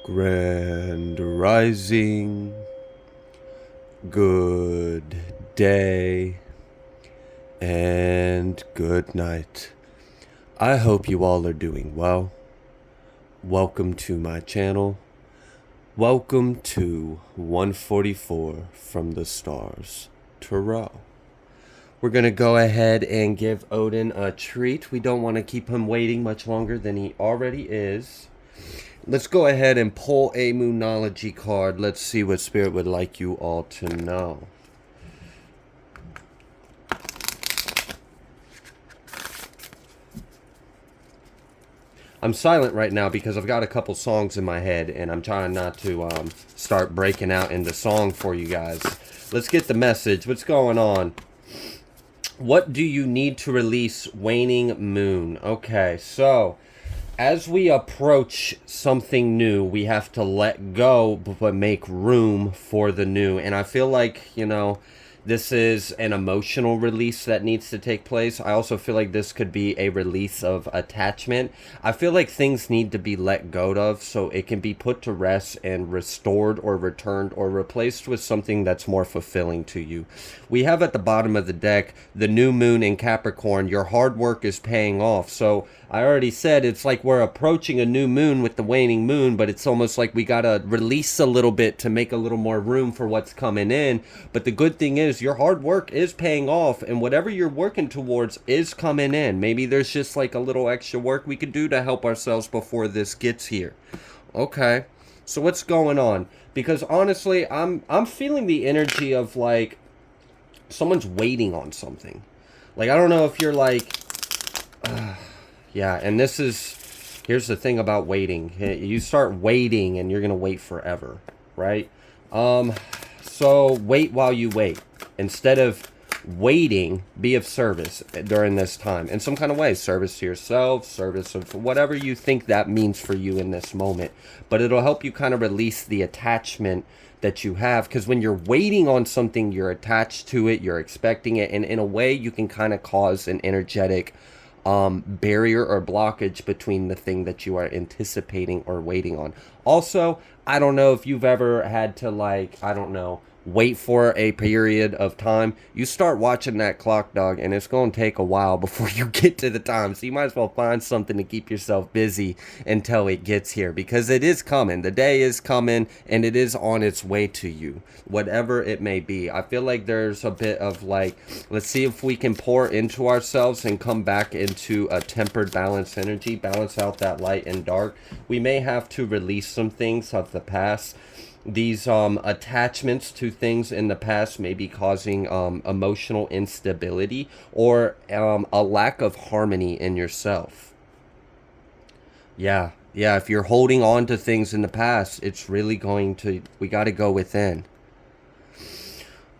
Grand Rising, good day, and good night. I hope you all are doing well. Welcome to my channel. Welcome to 144 from the Stars Tarot. We're going to go ahead and give Odin a treat. We don't want to keep him waiting much longer than he already is. Let's go ahead and pull a Moonology card. Let's see what Spirit would like you all to know. I'm silent right now because I've got a couple songs in my head and I'm trying not to start breaking out into song for you guys. Let's get the message. What's going on? What do you need to release? Waning Moon. Okay, so as we approach something new, we have to let go but make room for the new. And I feel like, you know, this is an emotional release that needs to take place. I also feel like this could be a release of attachment. I feel like things need to be let go of so it can be put to rest and restored or returned or replaced with something that's more fulfilling to you. We have at the bottom of the deck the new moon in Capricorn. Your hard work is paying off. So I already said it's like we're approaching a new moon with the waning moon, but it's almost like we gotta release a little bit to make a little more room for what's coming in. But the good thing is your hard work is paying off, and whatever you're working towards is coming in. Maybe there's just like a little extra work we could do to help ourselves before this gets here. Okay, so what's going on? Because honestly, I'm feeling the energy of like someone's waiting on something. Like, I don't know if you're like yeah, and this is, here's the thing about waiting. You start waiting and you're going to wait forever, right? So wait while you wait. Instead of waiting, be of service during this time. In some kind of way, service to yourself, service of whatever you think that means for you in this moment. But it'll help you kind of release the attachment that you have, because when you're waiting on something, you're attached to it, you're expecting it, and in a way you can kind of cause an energetic barrier or blockage between the thing that you are anticipating or waiting on. Also, I don't know if you've ever had to, like, I don't know, wait for a period of time. You start watching that clock, dog, and it's going to take a while before you get to the time. So you might as well find something to keep yourself busy until it gets here, because it is coming. The day is coming and it is on its way to you, whatever it may be. I feel like there's a bit of like, let's see if we can pour into ourselves and come back into a tempered, balanced energy, balance out that light and dark. We may have to release some things of the past. These attachments to things in the past may be causing emotional instability or a lack of harmony in yourself. Yeah, if you're holding on to things in the past, it's really going to, we got to go within.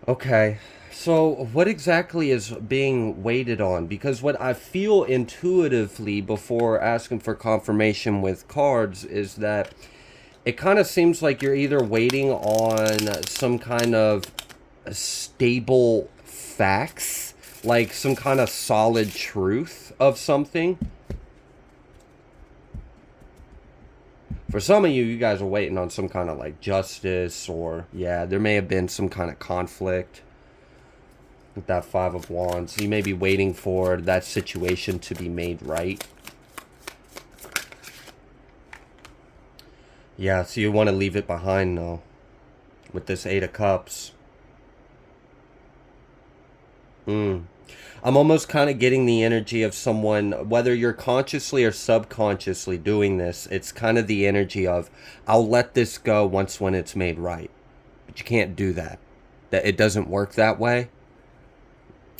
Okay, so what exactly is being waited on? Because what I feel intuitively before asking for confirmation with cards is that it kind of seems like you're either waiting on some kind of stable facts, like some kind of solid truth of something. For some of you, you guys are waiting on some kind of like justice, or yeah, there may have been some kind of conflict with that Five of Wands. You may be waiting for that situation to be made right. Yeah, so you want to leave it behind, though, with this Eight of Cups. I'm almost kind of getting the energy of someone, whether you're consciously or subconsciously doing this, it's kind of the energy of, I'll let this go once when it's made right. But you can't do that. That it doesn't work that way.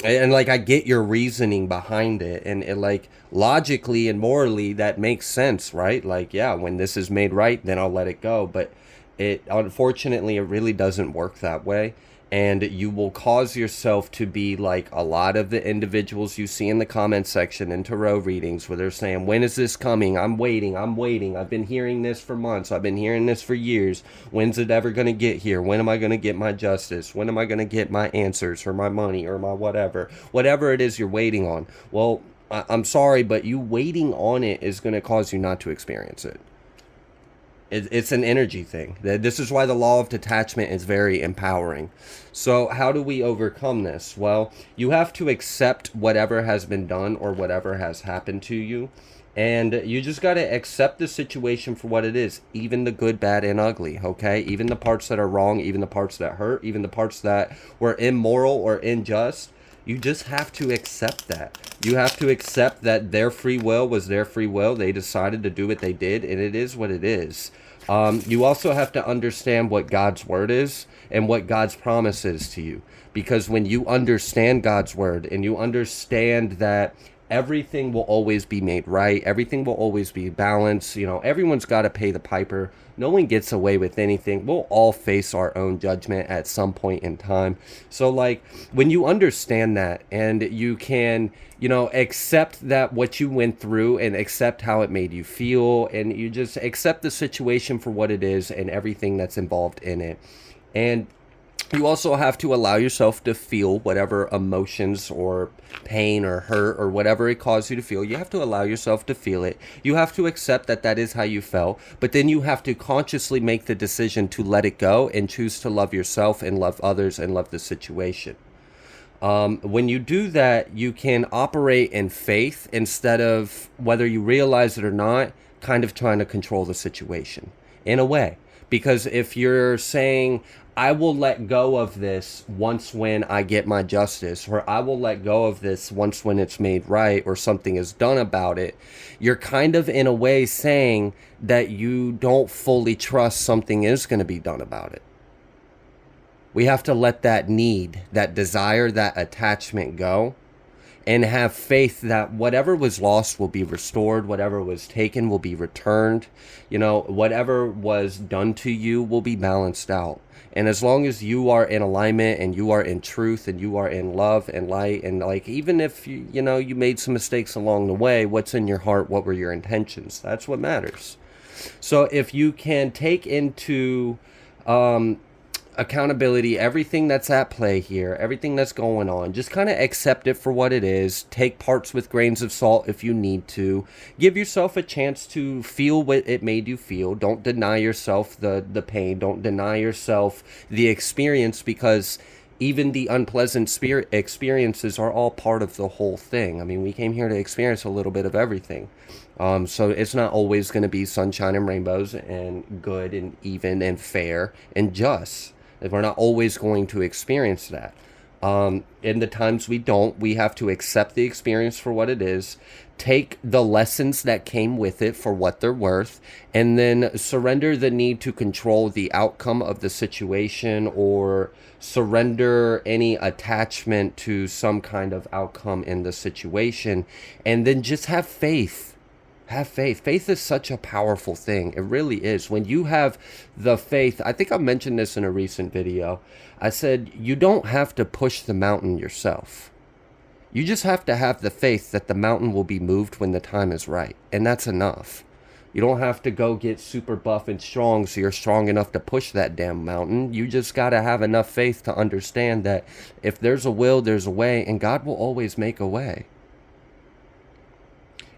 And like, I get your reasoning behind it, and it, like, logically and morally that makes sense, right? Like, yeah, when this is made right, then I'll let it go. But it, unfortunately, it really doesn't work that way. And you will cause yourself to be like a lot of the individuals you see in the comment section in tarot readings, where they're saying, when is this coming? I'm waiting. I've been hearing this for months. I've been hearing this for years. When's it ever going to get here? When am I going to get my justice? When am I going to get my answers, or my money, or my whatever? Whatever it is you're waiting on. Well, I'm sorry, but you waiting on it is going to cause you not to experience it. It's an energy thing. This is why the law of detachment is very empowering. So how do we overcome this? Well, you have to accept whatever has been done or whatever has happened to you. And you just got to accept the situation for what it is, even the good, bad, and ugly, okay? Even the parts that are wrong, even the parts that hurt, even the parts that were immoral or unjust. You just have to accept that. You have to accept that their free will was their free will. They decided to do what they did, and it is what it is. You also have to understand what God's word is and what God's promise is to you. Because when you understand God's word and you understand that everything will always be made right, everything will always be balanced, everyone's got to pay the piper. No one gets away with anything. We'll all face our own judgment at some point in time. So like when you understand that and you can, accept that what you went through and accept how it made you feel, and you just accept the situation for what it is and everything that's involved in it. And you also have to allow yourself to feel whatever emotions or pain or hurt or whatever it caused you to feel. You have to allow yourself to feel it. You have to accept that that is how you felt, but then you have to consciously make the decision to let it go and choose to love yourself and love others and love the situation. When you do that, you can operate in faith instead of, whether you realize it or not, kind of trying to control the situation in a way. Because if you're saying, I will let go of this once when I get my justice, or I will let go of this once when it's made right or something is done about it, you're kind of in a way saying that you don't fully trust something is going to be done about it. We have to let that need, that desire, that attachment go, and have faith that whatever was lost will be restored, whatever was taken will be returned, whatever was done to you will be balanced out. And as long as you are in alignment and you are in truth and you are in love and light, and like, even if you made some mistakes along the way, what's in your heart, what were your intentions? That's what matters. So if you can take into accountability everything that's at play here, everything that's going on, just kind of accept it for what it is. Take parts with grains of salt if you need to. Give yourself a chance to feel what it made you feel. Don't deny yourself the pain. Don't deny yourself the experience, because even the unpleasant experiences are all part of the whole thing. I mean, we came here to experience a little bit of everything. So it's not always going to be sunshine and rainbows and good and even and fair and just. We're not always going to experience that. In the times we don't, we have to accept the experience for what it is, take the lessons that came with it for what they're worth, and then surrender the need to control the outcome of the situation or surrender any attachment to some kind of outcome in the situation, and then just have faith. Have faith. Faith is such a powerful thing. It really is. When you have the faith, I think I mentioned this in a recent video. I said, you don't have to push the mountain yourself. You just have to have the faith that the mountain will be moved when the time is right. And that's enough. You don't have to go get super buff and strong so you're strong enough to push that damn mountain. You just got to have enough faith to understand that if there's a will, there's a way, and God will always make a way.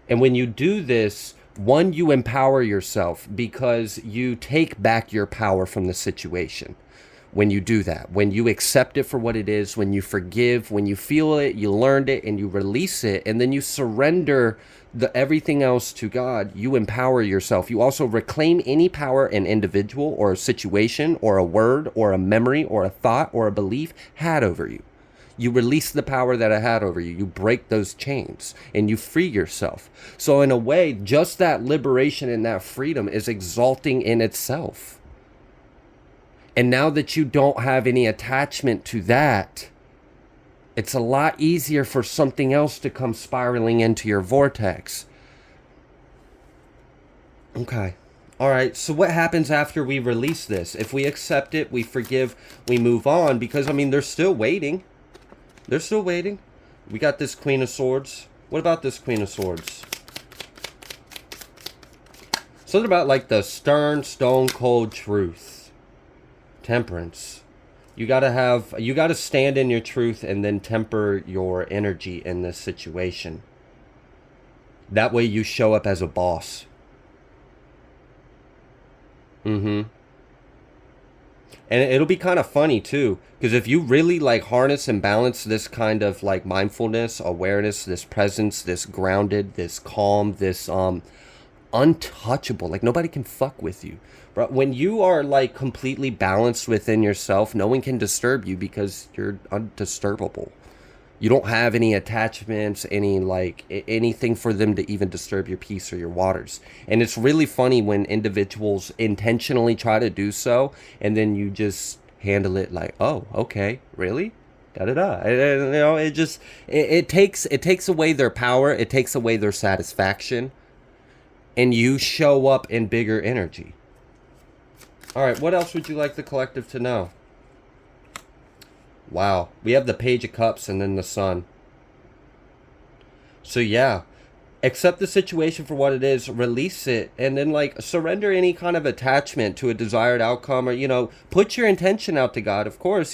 And when you do this, one, you empower yourself because you take back your power from the situation. When you do that, when you accept it for what it is, when you forgive, when you feel it, you learned it, and you release it, and then you surrender everything else to God, you empower yourself. You also reclaim any power an individual or a situation or a word or a memory or a thought or a belief had over you. You release the power that it had over you. You break those chains and you free yourself. So in a way, just that liberation and that freedom is exalting in itself. And now that you don't have any attachment to that, it's a lot easier for something else to come spiraling into your vortex. Okay. All right. So what happens after we release this? If we accept it, we forgive, we move on, because, they're still waiting. They're still waiting. We got this Queen of Swords. What about this Queen of Swords? Something about like the stern, stone cold truth. Temperance. You gotta stand in your truth and then temper your energy in this situation. That way you show up as a boss. Mm-hmm. And it'll be kind of funny too, because if you really like harness and balance this kind of like mindfulness, awareness, this presence, this grounded, this calm, this untouchable, like nobody can fuck with you. But when you are like completely balanced within yourself, no one can disturb you because you're undisturbable. You don't have any attachments, any like anything for them to even disturb your peace or your waters. And it's really funny when individuals intentionally try to do so, and then you just handle it like, oh, okay, really? Da da da. And, you know, it takes away their power, it takes away their satisfaction, and you show up in bigger energy. All right, what else would you like the collective to know? Wow, we have the Page of Cups and then the Sun. So yeah, accept the situation for what it is, release it, and then like surrender any kind of attachment to a desired outcome, or put your intention out to God. Of course,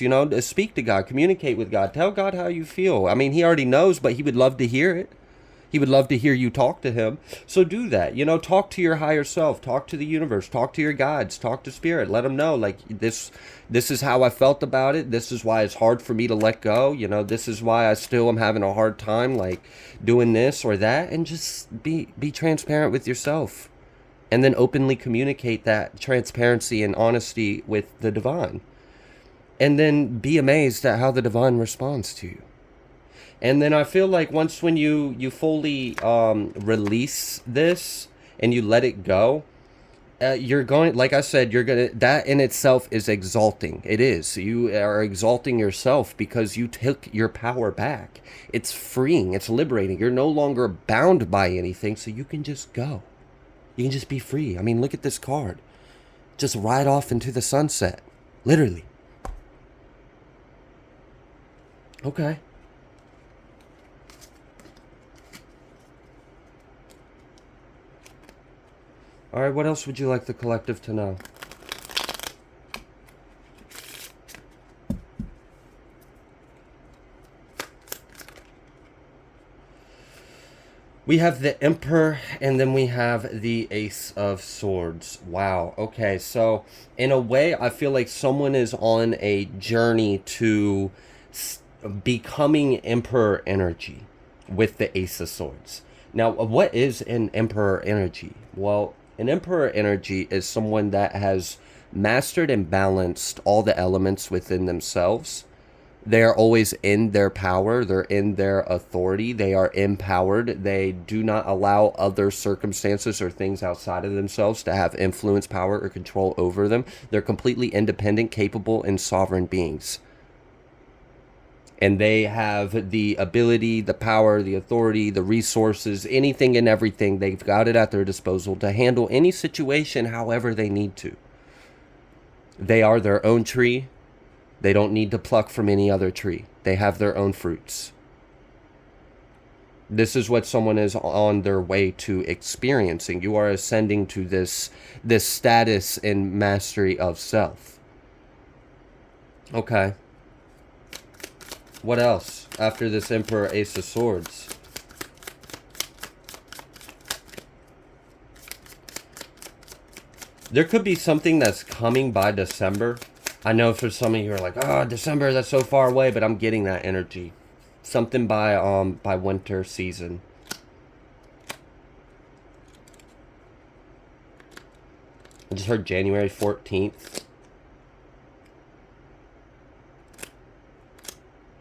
speak to God, communicate with God, tell God how you feel. I mean, he already knows, but he would love to hear it. He would love to hear you talk to him. So do that. Talk to your higher self, talk to the universe, talk to your guides, talk to spirit. Let them know like this is how I felt about it. This is why it's hard for me to let go. This is why I still am having a hard time like doing this or that, and just be transparent with yourself. And then openly communicate that transparency and honesty with the divine. And then be amazed at how the divine responds to you. And then I feel like once when you fully release this and you let it go, you're going, like I said, you're gonna, that in itself is exalting. It is. You are exalting yourself because you took your power back. It's freeing. It's liberating. You're no longer bound by anything, so you can just go. You can just be free. I mean, look at this card. Just ride off into the sunset. Literally. Okay. All right, what else would you like the collective to know? We have the Emperor, and then we have the Ace of Swords. Wow. Okay, so in a way, I feel like someone is on a journey to becoming Emperor energy with the Ace of Swords. Now, what is an Emperor energy? Well, an Emperor energy is someone that has mastered and balanced all the elements within themselves. They're always in their power. They're in their authority. They are empowered. They do not allow other circumstances or things outside of themselves to have influence, power, or control over them. They're completely independent, capable, and sovereign beings. And they have the ability, the power, the authority, the resources, anything and everything. They've got it at their disposal to handle any situation however they need to. They are their own tree. They don't need to pluck from any other tree. They have their own fruits. This is what someone is on their way to experiencing. You are ascending to this status and mastery of self. Okay. What else after this Emperor Ace of Swords? There could be something that's coming by December. I know for some of you are like, oh, December, that's so far away, but I'm getting that energy. Something by winter season. I just heard January 14th.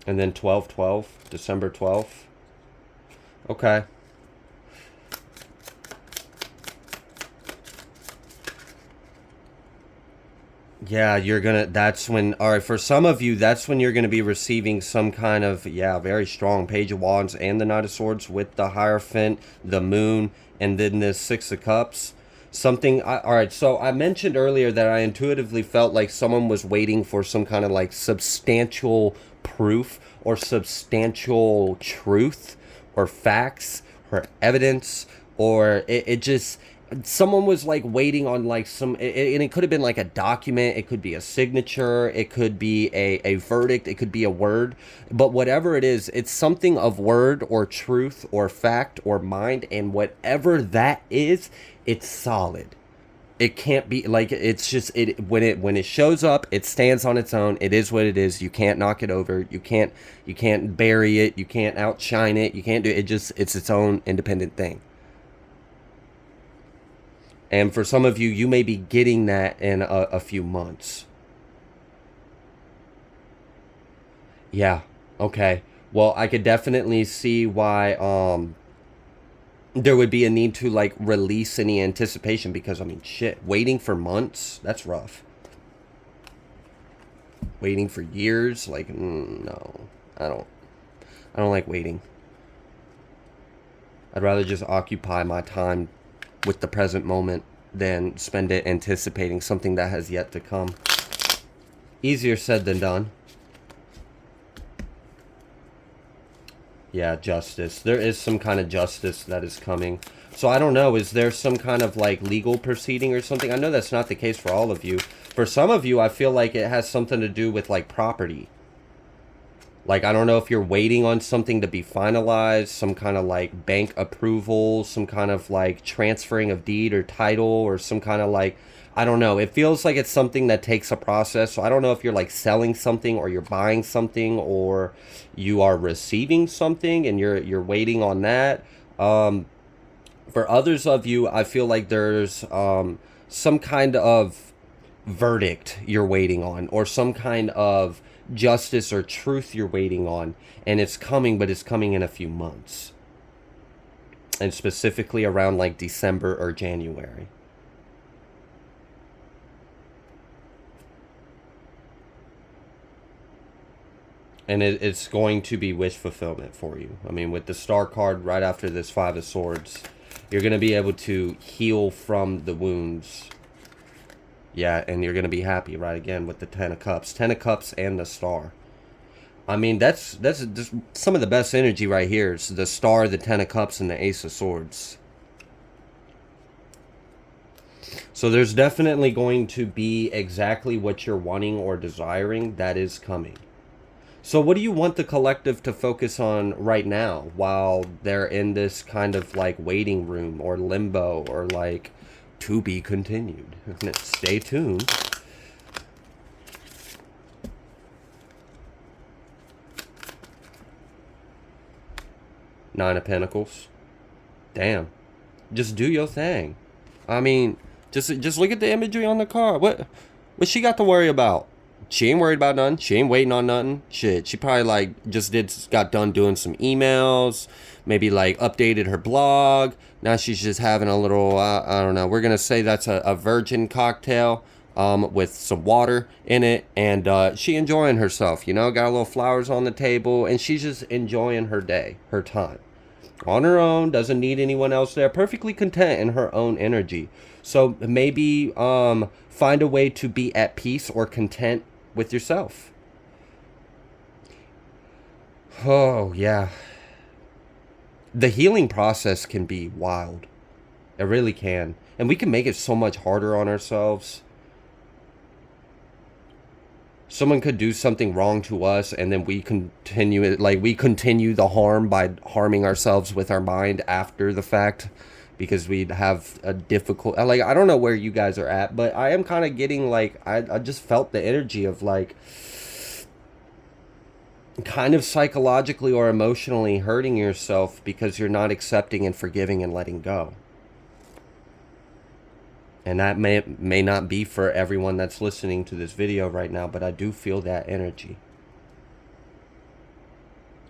And then 12/12, December 12th. Okay. Yeah, that's when, all right, for some of you, that's when you're gonna be receiving some kind of, yeah, very strong Page of Wands and the Knight of Swords with the Hierophant, the Moon, and then this Six of Cups. All right, so I mentioned earlier that I intuitively felt like someone was waiting for some kind of like substantial proof or substantial truth or facts or evidence, or it just, someone was like waiting on like and it could have been like a document, it could be a signature, it could be a verdict, it could be a word, but whatever it is, it's something of word or truth or fact or mind, and whatever that is, it's solid. it can't be like, it's just, it when it shows up, it stands on its own. It is what it is. You can't knock it over. You can't bury it. You can't outshine it. You can't do it. It's its own independent thing. And for some of you, you may be getting that in a few months. Yeah. Okay. Well, I could definitely see why there would be a need to like release any anticipation, because I mean, shit, waiting for months, that's rough. Waiting for years, like, no. I don't I don't like waiting. I'd rather just occupy my time with the present moment than spend it anticipating something that has yet to come. Easier said than done. Yeah, justice. There is some kind of justice that is coming. So I don't know, is there some kind of like legal proceeding or something? I know that's not the case for all of you. For some of you, I feel like it has something to do with like property. Like, I don't know if you're waiting on something to be finalized, some kind of like bank approval, some kind of like transferring of deed or title, or some kind of like, I don't know. It feels like it's something that takes a process. So I don't know if you're like selling something, or you're buying something, or you are receiving something and you're waiting on that. For others of you, I feel like there's some kind of verdict you're waiting on, or some kind of justice or truth you're waiting on, and it's coming, but it's coming in a few months, and specifically around like December or January. And it's going to be wish fulfillment for you. I mean, with the star card right after this Five of Swords, you're going to be able to heal from the wounds. Yeah, and you're going to be happy, right? Again, with the Ten of Cups. Ten of Cups and the star. I mean, that's just some of the best energy right here. It's the star, the Ten of Cups, and the Ace of Swords. So there's definitely going to be exactly what you're wanting or desiring that is coming. So what do you want the collective to focus on right now while they're in this kind of like waiting room or limbo, or like to be continued? Stay tuned. Nine of Pentacles. Damn. Just do your thing. I mean, just look at the imagery on the card. What she got to worry about? She ain't worried about nothing. She ain't waiting on nothing. Shit, she probably like got done doing some emails, maybe like updated her blog. Now she's just having a little, I don't know. We're gonna say that's a virgin cocktail, with some water in it, and she enjoying herself. You know, got a little flowers on the table, and she's just enjoying her day, her time, on her own. Doesn't need anyone else there. Perfectly content in her own energy. So maybe find a way to be at peace or content with yourself. Oh, yeah. The healing process can be wild. It really can. And we can make it so much harder on ourselves. Someone could do something wrong to us, and then we continue it, like we continue the harm by harming ourselves with our mind after the fact, because we'd have a difficult, like, I don't know where you guys are at, but I am kind of getting like, I just felt the energy of like kind of psychologically or emotionally hurting yourself because you're not accepting and forgiving and letting go. And that may not be for everyone that's listening to this video right now, but I do feel that energy.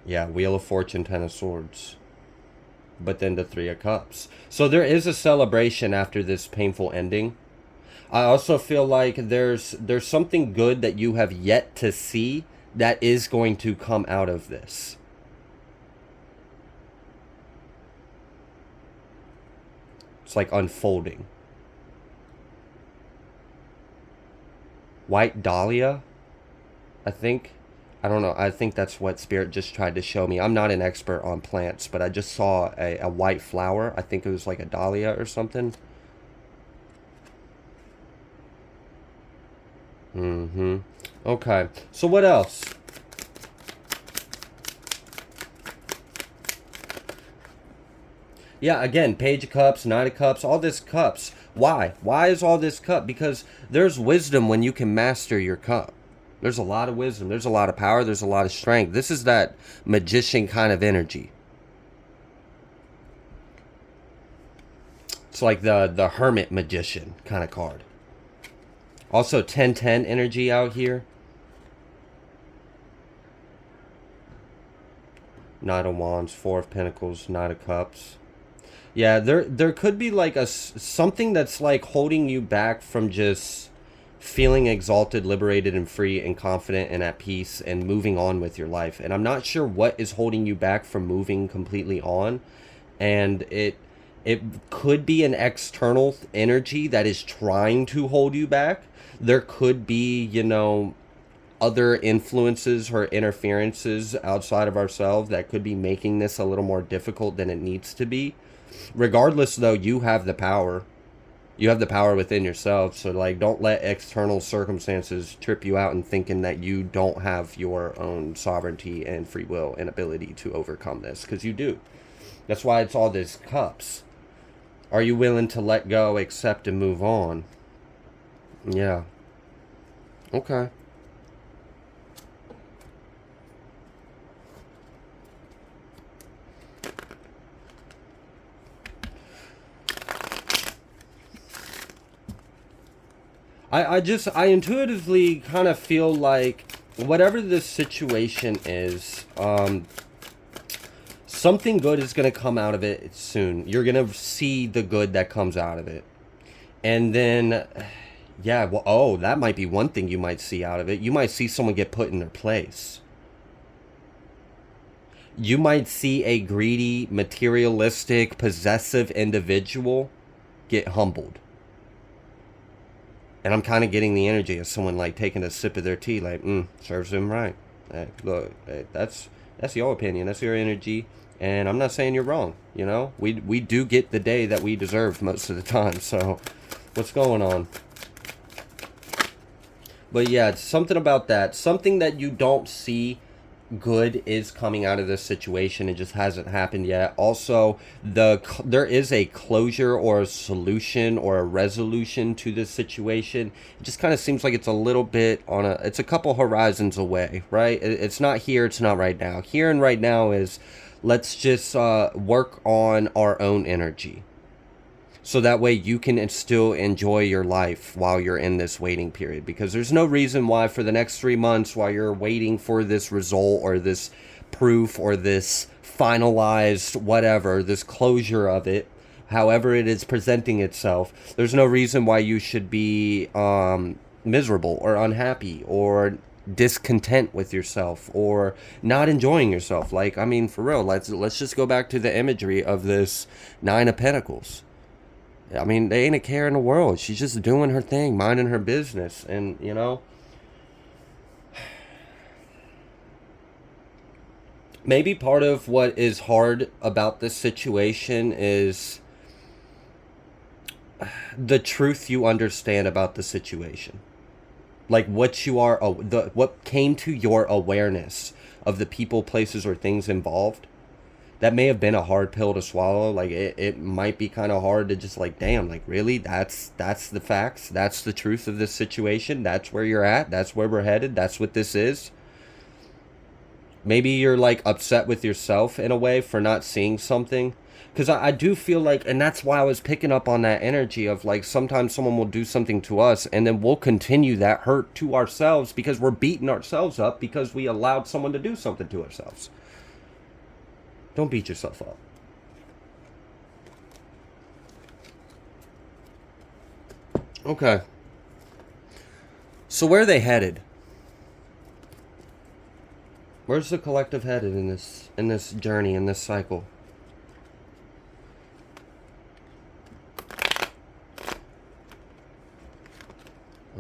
Yeah, Wheel of Fortune, Ten of Swords. But then the Three of Cups. So there is a celebration after this painful ending. I also feel like there's something good that you have yet to see that is going to come out of this. It's like unfolding. White Dahlia, I think. I don't know. I think that's what Spirit just tried to show me. I'm not an expert on plants, but I just saw a white flower. I think it was like a dahlia or something. Okay. So what else? Yeah, again, Page of Cups, Knight of Cups, all this cups. Why? Why is all this cup? Because there's wisdom when you can master your cup. There's a lot of wisdom. There's a lot of power. There's a lot of strength. This is that magician kind of energy. It's like the hermit magician kind of card. Also 10-10 energy out here. Knight of Wands, Four of Pentacles, Knight of Cups. Yeah, there could be like something that's like holding you back from just feeling exalted, liberated, and free, and confident, and at peace, and moving on with your life. And I'm not sure what is holding you back from moving completely on. And it could be an external energy that is trying to hold you back. There could be, you know, other influences or interferences outside of ourselves that could be making this a little more difficult than it needs to be. Regardless, though, you have the power. You have the power within yourself. So, like, don't let external circumstances trip you out in thinking that you don't have your own sovereignty and free will and ability to overcome this. Because you do. That's why it's all these cups. Are you willing to let go, accept, and move on? Yeah. Okay. I intuitively kind of feel like whatever this situation is, something good is going to come out of it soon. You're going to see the good that comes out of it. And then, yeah, well, oh, that might be one thing you might see out of it. You might see someone get put in their place. You might see a greedy, materialistic, possessive individual get humbled. And I'm kind of getting the energy of someone like taking a sip of their tea, like, serves them right. Hey, look, hey, that's your opinion, that's your energy, and I'm not saying you're wrong. You know, we do get the day that we deserve most of the time. So, what's going on? But yeah, it's something about that, something that you don't see good is coming out of this situation. It just hasn't happened yet. Also, there is a closure or a solution or a resolution to this situation. It just kind of seems like it's a little bit on it's a couple horizons away, right? It's not here, it's not right now. Here and right now is, let's just work on our own energy, so that way you can still enjoy your life while you're in this waiting period. Because there's no reason why for the next 3 months, while you're waiting for this result or this proof or this finalized whatever, this closure of it, however it is presenting itself, there's no reason why you should be miserable or unhappy or discontent with yourself or not enjoying yourself. Like, I mean, for real, let's just go back to the imagery of this Nine of Pentacles. I mean, they ain't a care in the world. She's just doing her thing, minding her business. And, you know, maybe part of what is hard about this situation is the truth you understand about the situation. Like what you are, what came to your awareness of the people, places, or things involved. That may have been a hard pill to swallow. Like it might be kind of hard to just like, damn, like really, that's the facts, that's the truth of this situation, that's where you're at, that's where we're headed, that's what this is. Maybe you're like upset with yourself in a way for not seeing something, because I do feel like, and that's why I was picking up on that energy of like, sometimes someone will do something to us and then we'll continue that hurt to ourselves because we're beating ourselves up because we allowed someone to do something to ourselves. Don't beat yourself up. Okay. So where are they headed? Where's the collective headed in this journey, in this cycle?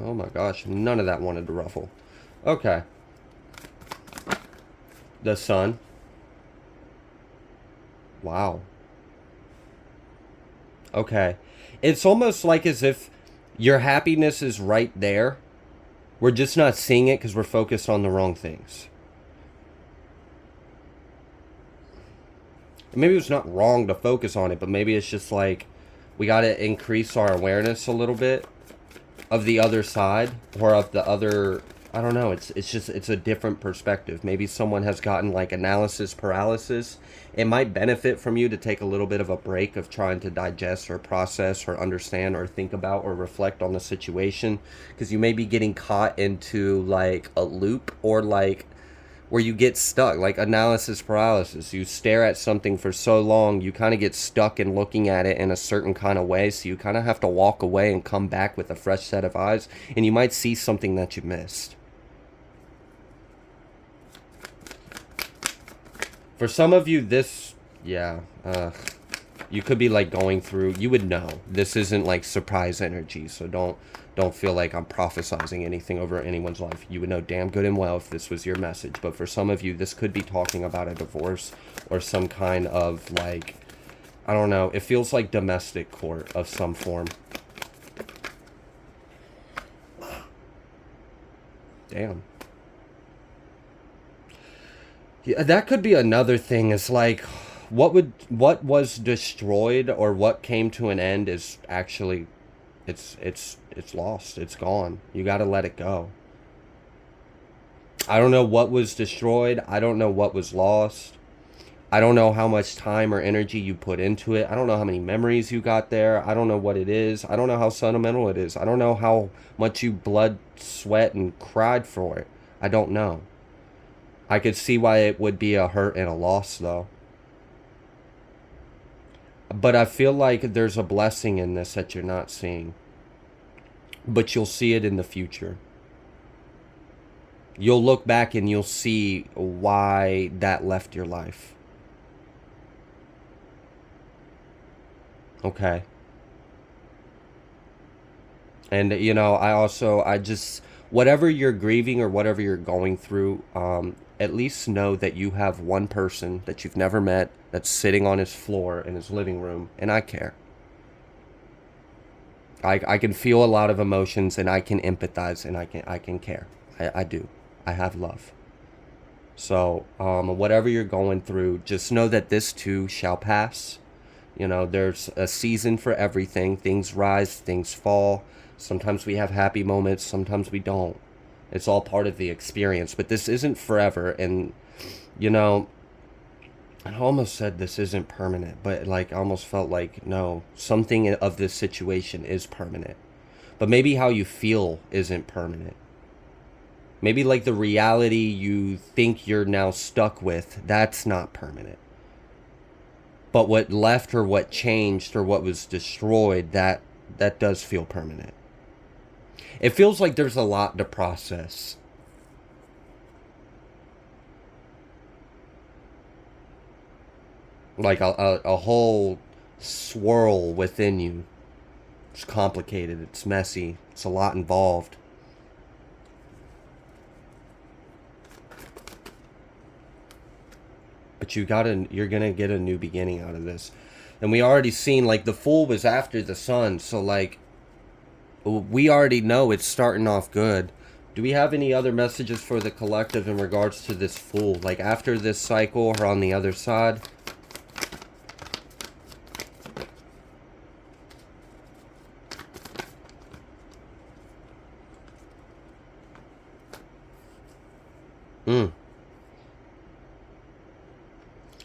Oh my gosh, none of that wanted to ruffle. Okay. The Sun. Wow. Okay. It's almost like as if your happiness is right there. We're just not seeing it because we're focused on the wrong things. maybe it's not wrong to focus on it, but maybe it's just like we got to increase our awareness a little bit of the other side, or of the other. I don't know, it's just it's a different perspective. Maybe someone has gotten like analysis paralysis. It might benefit from you to take a little bit of a break of trying to digest or process or understand or think about or reflect on the situation, because you may be getting caught into like a loop, or like where you get stuck, like analysis paralysis. You stare at something for so long, you kind of get stuck in looking at it in a certain kind of way. So you kind of have to walk away and come back with a fresh set of eyes, and you might see something that you missed. For some of you, this, yeah, you could be like going through, you would know. This isn't like surprise energy, so don't feel like I'm prophesizing anything over anyone's life. You would know damn good and well if this was your message. But for some of you, this could be talking about a divorce or some kind of like, I don't know, it feels like domestic court of some form. Damn. Yeah, that could be another thing. Is like, what was destroyed or what came to an end is actually, it's lost. It's gone. You got to let it go. I don't know what was destroyed. I don't know what was lost. I don't know how much time or energy you put into it. I don't know how many memories you got there. I don't know what it is. I don't know how sentimental it is. I don't know how much you blood, sweat, and cried for it. I don't know. I could see why it would be a hurt and a loss, though. But I feel like there's a blessing in this that you're not seeing. But you'll see it in the future. You'll look back and you'll see why that left your life. Okay. And, you know, I just, whatever you're grieving or whatever you're going through, at least know that you have one person that you've never met that's sitting on his floor in his living room, and I care. I can feel a lot of emotions, and I can empathize, and I can care. I do. I have love. So, whatever you're going through, just know that this too shall pass. You know, there's a season for everything. Things rise, things fall. Sometimes we have happy moments, sometimes we don't. It's all part of the experience, but this isn't forever. And, you know, I almost said this isn't permanent, but like I almost felt like, no, something of this situation is permanent. But maybe how you feel isn't permanent. Maybe like the reality you think you're now stuck with, that's not permanent. But what left or what changed or what was destroyed, that does feel permanent. It feels like there's a lot to process. Like a whole swirl within you. It's complicated, it's messy, it's a lot involved. But you're gonna get a new beginning out of this. And we already seen, like, the Fool was after the Sun, so like we already know it's starting off good. Do we have any other messages for the collective in regards to this Fool? Like after this cycle or on the other side?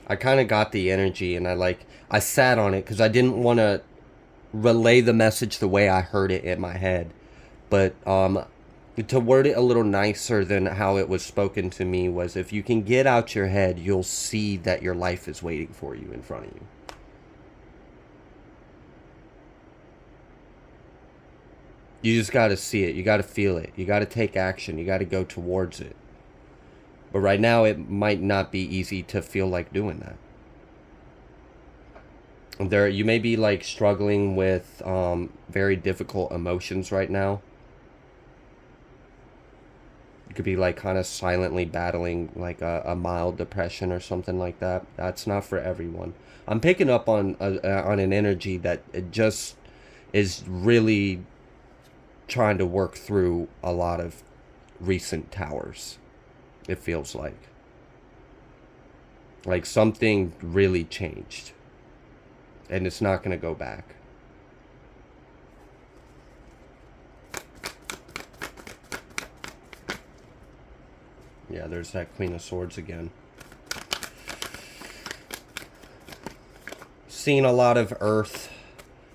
I kind of got the energy, and I sat on it because I didn't want to relay the message the way I heard it in my head. But to word it a little nicer than how it was spoken to me was, if you can get out your head, you'll see that your life is waiting for you in front of you. You just got to see it. You got to feel it. You got to take action. You got to go towards it. But right now, it might not be easy to feel like doing that. You may be like struggling with very difficult emotions right now. You could be like kind of silently battling like a mild depression or something like that. That's not for everyone. I'm picking up on an energy that it just is really trying to work through a lot of recent towers. It feels like. Like something really changed. And it's not going to go back. Yeah, there's that Queen of Swords again. Seen a lot of earth.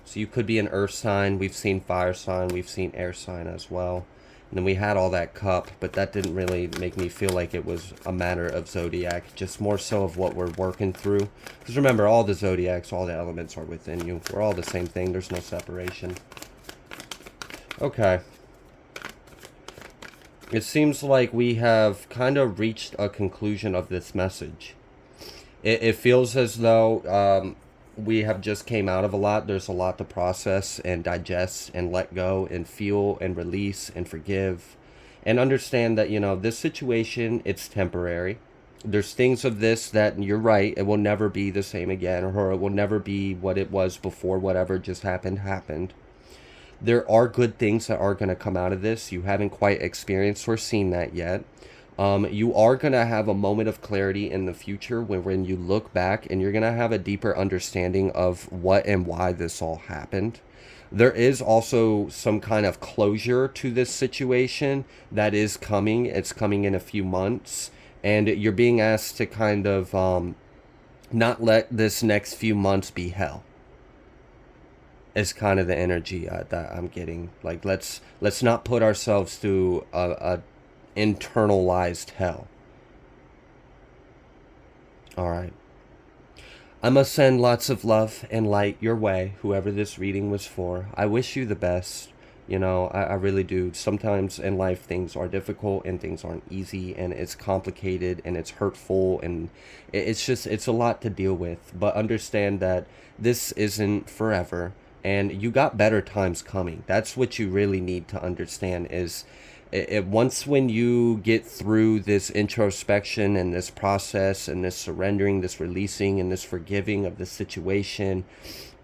So you could be an earth sign. We've seen fire sign. We've seen air sign as well. And then we had all that cup, but that didn't really make me feel like it was a matter of zodiac. Just more so of what we're working through. Because remember, all the zodiacs, all the elements are within you. We're all the same thing. There's no separation. Okay. It seems like we have kind of reached a conclusion of this message. It feels as though we have just came out of a lot. There's a lot to process and digest and let go and feel and release and forgive. And understand that, you know, this situation, it's temporary. There's things of this that you're right, it will never be the same again. Or it will never be what it was before whatever just happened. There are good things that are going to come out of this. You haven't quite experienced or seen that yet. You are going to have a moment of clarity in the future when you look back, and you're going to have a deeper understanding of what and why this all happened. There is also some kind of closure to this situation that is coming. It's coming in a few months, and you're being asked to kind of not let this next few months be hell. Is kind of the energy that I'm getting. Like, let's not put ourselves through a internalized hell. All right. I must send lots of love and light your way, whoever this reading was for. I wish you the best. You know, I really do. Sometimes in life things are difficult and things aren't easy, and it's complicated and it's hurtful, and it's a lot to deal with. But understand that this isn't forever. And you got better times coming. That's what you really need to understand is once when you get through this introspection and this process and this surrendering, this releasing and this forgiving of the situation,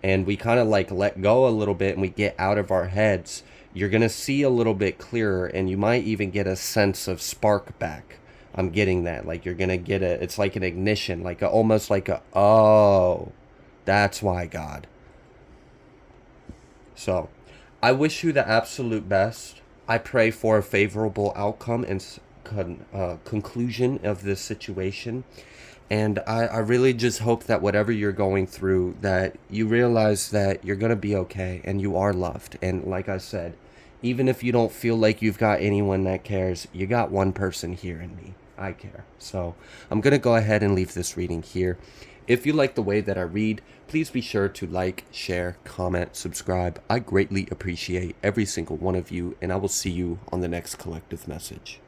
and we kind of like let go a little bit and we get out of our heads, you're going to see a little bit clearer, and you might even get a sense of spark back. I'm getting that. Like you're going to get it's like an ignition, like almost like oh, that's why God. So, I wish you the absolute best. I pray for a favorable outcome and conclusion of this situation. And I really just hope that whatever you're going through, that you realize that you're going to be okay and you are loved. And like I said, even if you don't feel like you've got anyone that cares, you got one person here in me. I care. So, I'm going to go ahead and leave this reading here. If you like the way that I read, please be sure to like, share, comment, subscribe. I greatly appreciate every single one of you, and I will see you on the next collective message.